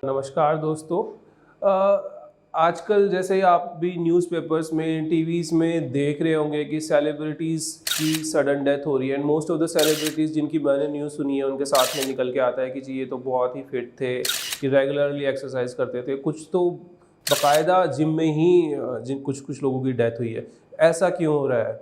नमस्कार दोस्तों। आजकल जैसे आप भी न्यूज़पेपर्स में, टीवीज़ में देख रहे होंगे कि सेलिब्रिटीज़ की सडन डेथ हो रही है। And most of the celebrities जिनकी मैंने न्यूज़ सुनी है, उनके साथ में निकल के आता है कि जी ये तो बहुत ही फिट थे, कि रेगुलरली एक्सरसाइज करते थे। कुछ तो बाकायदा जिम में ही जिन कुछ कुछ लोगों की डेथ हुई है। ऐसा क्यों हो रहा है?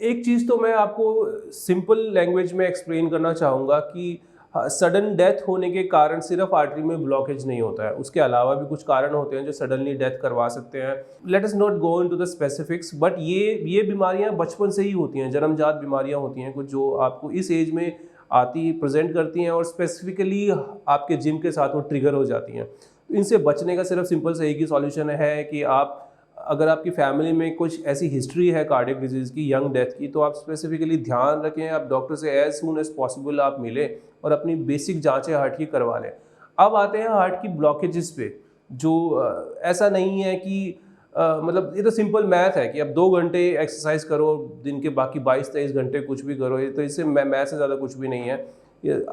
एक चीज़ तो मैं आपको सिंपल लैंग्वेज में एक्सप्लेन करना चाहूँगा कि सडन डेथ होने के कारण सिर्फ आर्टरी में ब्लॉकेज नहीं होता है, उसके अलावा भी कुछ कारण होते हैं जो सडनली डेथ करवा सकते हैं। Let us not go into the specifics, but ये बीमारियां बचपन से ही होती हैं, जन्मजात बीमारियां होती हैं कुछ जो आपको इस एज में आती प्रेजेंट करती हैं और स्पेसिफिकली आपके जिम के साथ वो ट्रिगर हो जाती हैं। तो इनसे बचने का सिर्फ सिंपल से एक ही सॉल्यूशन है कि आप, अगर आपकी फैमिली में कुछ ऐसी हिस्ट्री है कार्डियक डिजीज़ की, यंग डेथ की, तो आप स्पेसिफिकली ध्यान रखें, आप डॉक्टर से एज सून एज पॉसिबल आप मिलें और अपनी बेसिक जांचें हार्ट की करवा लें। अब आते हैं हार्ट की ब्लॉकेजेस पे, जो ऐसा नहीं है कि मतलब ये तो सिंपल मैथ है कि अब 2 घंटे एक्सरसाइज करो, दिन के बाकी 22-23 घंटे कुछ भी करो, ये तो इससे मैथ से ज़्यादा कुछ भी नहीं है।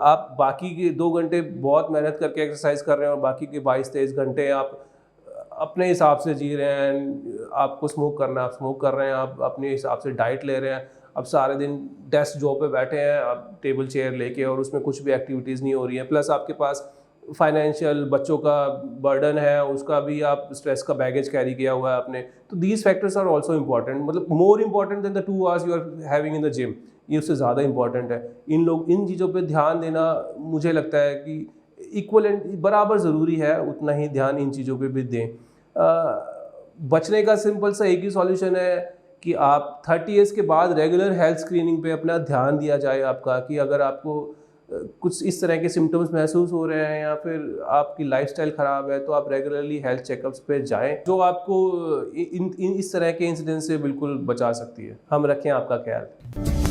आप बाकी के 2 घंटे बहुत मेहनत करके एक्सरसाइज कर रहे हैं और बाकी के 22-23 घंटे आप अपने हिसाब से जी रहे हैं। आपको स्मोक करना है, आप स्मोक कर रहे हैं, आप अपने हिसाब से डाइट ले रहे हैं। अब सारे दिन डेस्क जॉब पे बैठे हैं आप टेबल चेयर लेके और उसमें कुछ भी एक्टिविटीज़ नहीं हो रही है। प्लस आपके पास फाइनेंशियल बच्चों का बर्डन है, उसका भी आप स्ट्रेस का बैगेज कैरी किया हुआ है आपने। तो these factors are also important, मतलब more important than the 2 hours you are having in the gym. ये उससे ज़्यादा इंपॉर्टेंट है। इन चीज़ों पे ध्यान देना मुझे लगता है कि इक्वलेंट बराबर ज़रूरी है, उतना ही ध्यान इन चीज़ों पे भी दें। बचने का सिंपल सा एक ही सॉल्यूशन है कि आप 30 ईयर्स के बाद रेगुलर हेल्थ स्क्रीनिंग पे अपना ध्यान दिया जाए आपका, कि अगर आपको कुछ इस तरह के सिम्टम्स महसूस हो रहे हैं या फिर आपकी लाइफस्टाइल ख़राब है, तो आप रेगुलरली हेल्थ चेकअप्स पे जाएं, जो आपको इस तरह के इंसिडेंट से बिल्कुल बचा सकती है। हम रखें आपका ख्याल।